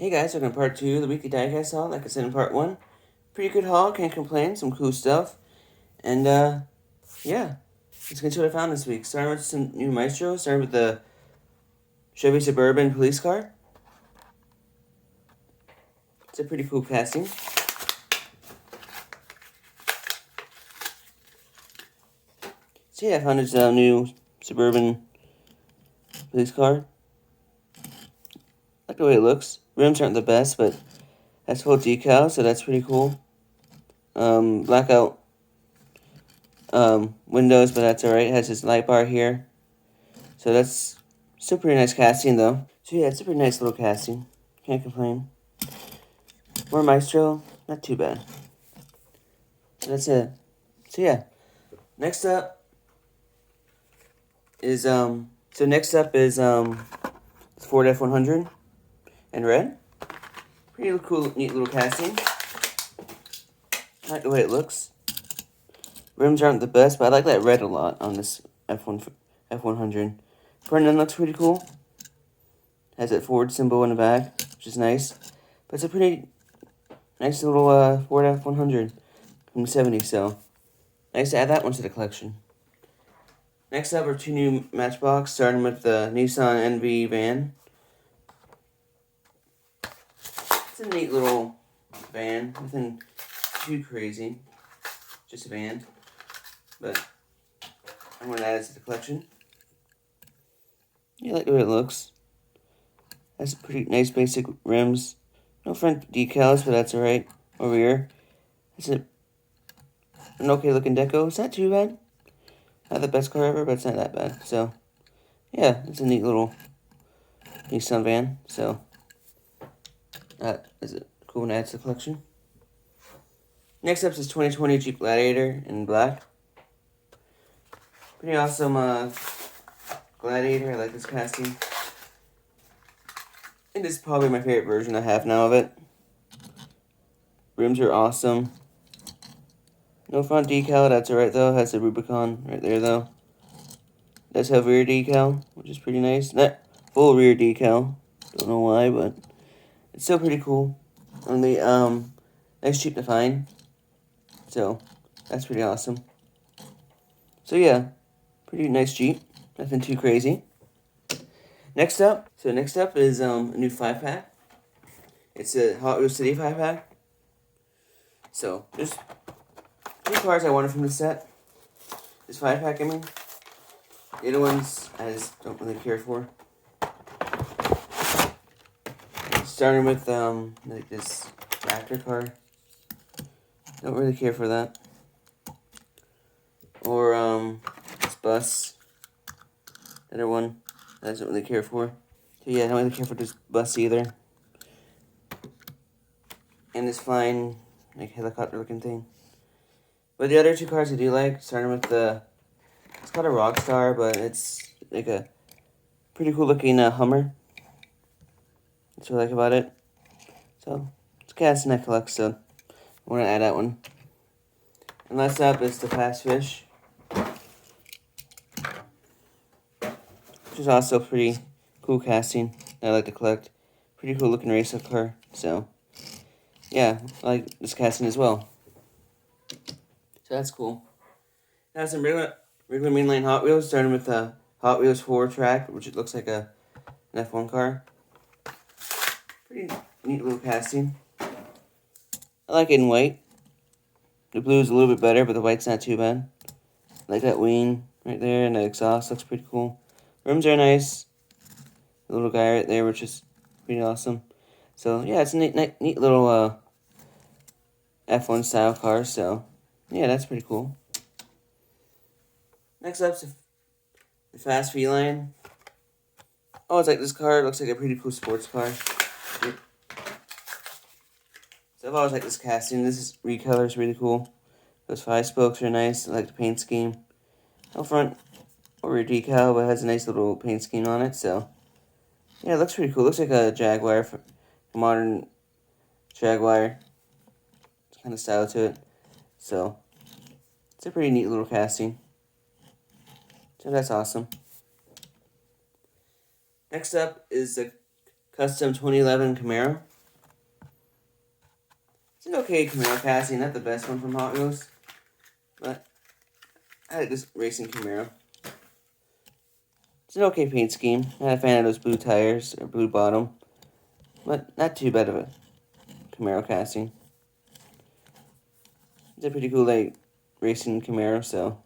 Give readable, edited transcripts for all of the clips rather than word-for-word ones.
Hey guys, welcome to part 2 of the weekly diecast haul. Like I said in part 1, pretty good haul, can't complain, some cool stuff. And yeah, let's get to what I found this week. Starting with some new Maestro, starting with the Chevy Suburban police car. It's a pretty cool casting. So yeah, I found this new Suburban police car. I like the way it looks. Rims aren't the best, but has full decal, so that's pretty cool. Blackout windows, but that's alright. It has this light bar here. So that's still pretty nice casting though. So yeah, it's a pretty nice little casting. Can't complain. More Maestro, not too bad. That's it. So yeah. Next up is Ford F-100 in red. Pretty cool, neat little casting. I like the way it looks. Rims aren't the best, but I like that red a lot on this F-100. Front end looks pretty cool. Has that Ford symbol in the back, which is nice. But it's a pretty nice little Ford F-100 from the 70s, so nice to add that one to the collection. Next up are two new Matchbox, starting with the Nissan NV van. It's a neat little van, nothing too crazy, just a van, but I'm going to add it to the collection. Yeah, I like the way it looks. Has pretty nice basic rims. No front decals, but that's alright. Over here, it's an okay looking deco. It's not too bad. Not the best car ever, but it's not that bad. So, yeah, it's a neat little Nissan van. So, that is a cool add to the collection. Next up is 2020 Jeep Gladiator in black. Pretty awesome Gladiator. I like this casting. And this is probably my favorite version I have now of it. Rims are awesome. No front decal, that's alright though. Has a Rubicon right there though. Does have rear decal, which is pretty nice. Not full rear decal. Don't know why, but it's still pretty cool. Only nice, cheap to find. So that's pretty awesome. So yeah, pretty nice Jeep. Nothing too crazy. Next up is a new 5-pack. It's a Hot Wheels City 5-pack. So there's 2 cars I wanted from the set. This 5-pack, I mean. The other ones I just don't really care for. Starting with like this Raptor car. Don't really care for that. Or this bus. The other one I don't really care for. So yeah, I don't really care for this bus either. And this flying like helicopter looking thing. But the other 2 cars I do like, starting with it's called a Rockstar, but it's like a pretty cool looking Hummer. That's what I like about it. So, it's cast in that collect, so I want to add that one. And last up is the Fast Fish, which is also pretty cool casting that I like to collect. Pretty cool looking race car, so yeah, I like this casting as well. So that's cool. Now some regular mainline Hot Wheels, starting with the Hot Wheels 4 track, which it looks like an F1 car. Pretty neat little casting. I like it in white. The blue is a little bit better, but the white's not too bad. I like that wing right there, and the exhaust looks pretty cool. Rims are nice. The little guy right there, which is pretty awesome. So yeah, it's a neat little F1 style car. So yeah, that's pretty cool. Next up's the Fast Feline. Oh, it's like this car. It looks like a pretty cool sports car. So I've always liked this casting. This recolor is really cool. Those 5 spokes are nice. I like the paint scheme. No front or rear decal, but it has a nice little paint scheme on it. So yeah, it looks pretty cool. It looks like a Jaguar, a modern Jaguar. It's kind of style to it. So it's a pretty neat little casting. So that's awesome. Next up is the custom 2011 Camaro. It's an okay Camaro casting, not the best one from Hot Wheels, but I like this racing Camaro. It's an okay paint scheme. Not a fan of those blue tires or blue bottom, but not too bad of a Camaro casting. It's a pretty cool like racing Camaro, so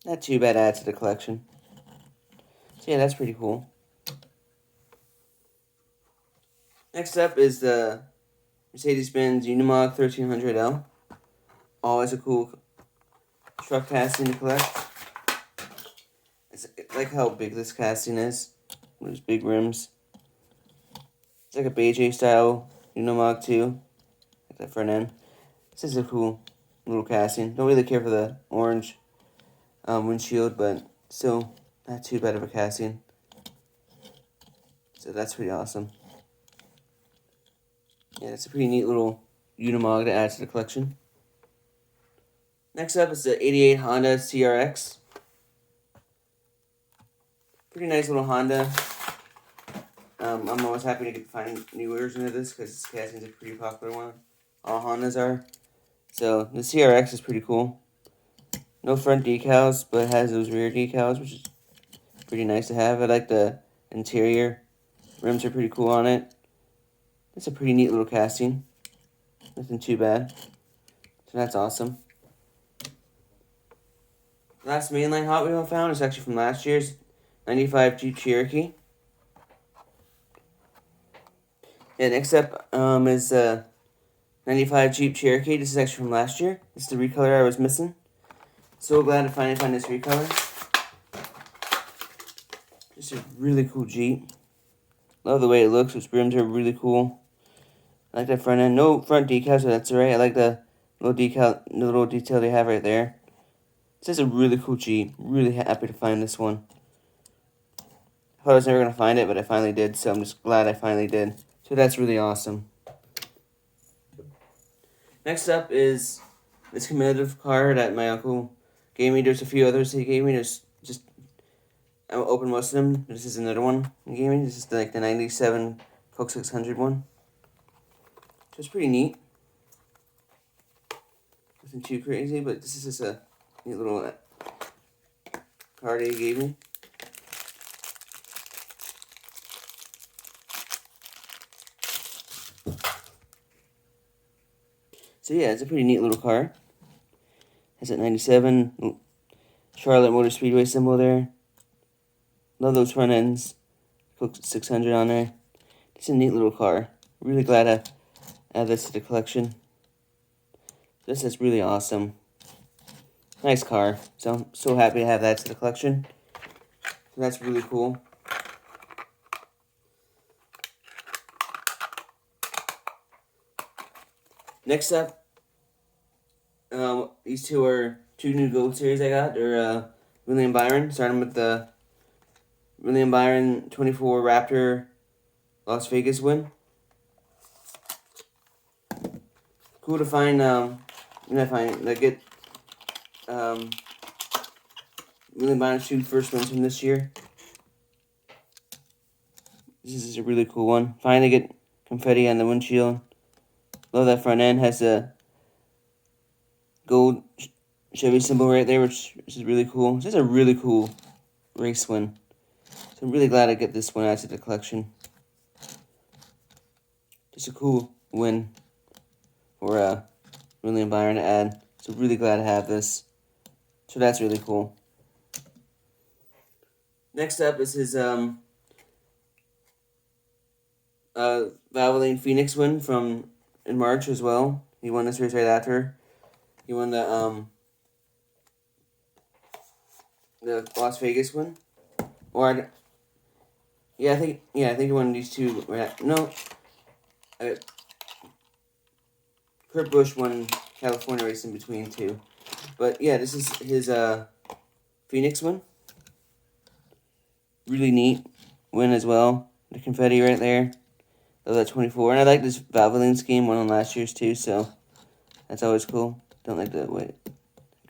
not too bad add to the collection. So yeah, that's pretty cool. Next up is the Mercedes-Benz Unimog 1300L. Always a cool truck casting to collect. I like how big this casting is. Those big rims. It's like a BJ style Unimog too. Like that front end. This is a cool little casting. Don't really care for the orange windshield, but still not too bad of a casting. So that's pretty awesome. Yeah, it's a pretty neat little Unimog to add to the collection. Next up is the 88 Honda CRX. Pretty nice little Honda. I'm always happy to find a new version of this because this casting is a pretty popular one. All Hondas are. So the CRX is pretty cool. No front decals, but it has those rear decals, which is pretty nice to have. I like the interior. Rims are pretty cool on it. It's a pretty neat little casting. Nothing too bad. So that's awesome. Last mainline Hot Wheel I found is actually from last year's 95 Jeep Cherokee. Yeah, next up is 95 Jeep Cherokee. This is actually from last year. This is the recolor I was missing. So glad to finally find this recolor. Just a really cool Jeep. Love the way it looks. Its rims are really cool. I like that front end. No front decals, so that's alright. I like the little detail they have right there. This is a really cool Jeep. Really happy to find this one. I thought I was never going to find it, but I finally did, so I'm just glad I finally did. So that's really awesome. Next up is this commemorative car that my uncle gave me. There's a few others he gave me. I opened most of them. This is another one he gave me. This is like the 97 Coke 600 one. So it's pretty neat. Nothing too crazy, but this is just a neat little card that he gave me. So yeah, it's a pretty neat little car. Has that 97 Charlotte Motor Speedway symbol there. Love those front ends. Coke 600 on there. It's a neat little car. Really glad to add this to the collection. This is really awesome. Nice car. So I'm so happy to have that to the collection. So that's really cool. Next up, these two are two new Gold Series I got. They're William Byron. Starting with the William Byron 24 Raptor Las Vegas win. Cool to find, get William Byron's two first wins from this year. This is a really cool one. Finally get confetti on the windshield. Love that front end. Has a gold Chevy symbol right there, which is really cool. This is a really cool race win. So I'm really glad I get this one out to the collection. Just a cool win for William Byron to add. So really glad to have this. So that's really cool. Next up is his Valvoline Phoenix win from in March as well. He won this race right after. He won the Las Vegas one. I think he won these two. Kurt Busch won California race in between two. But yeah, this is his Phoenix one. Really neat win as well. The confetti right there. Love that 24. And I like this Valvoline scheme, one on last year's too, so that's always cool. Don't like the way it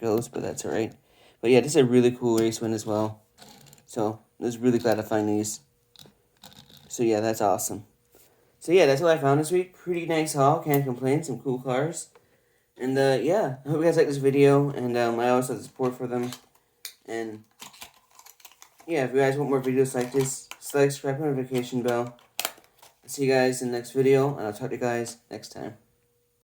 goes, but that's alright. But yeah, this is a really cool race win as well. So I was really glad to find these. So yeah, that's awesome. So yeah, that's what I found this week. Pretty nice haul, can't complain, some cool cars. And yeah, I hope you guys like this video, and I always have the support for them. And yeah, if you guys want more videos like this, just like, subscribe, notification bell. I'll see you guys in the next video, and I'll talk to you guys next time.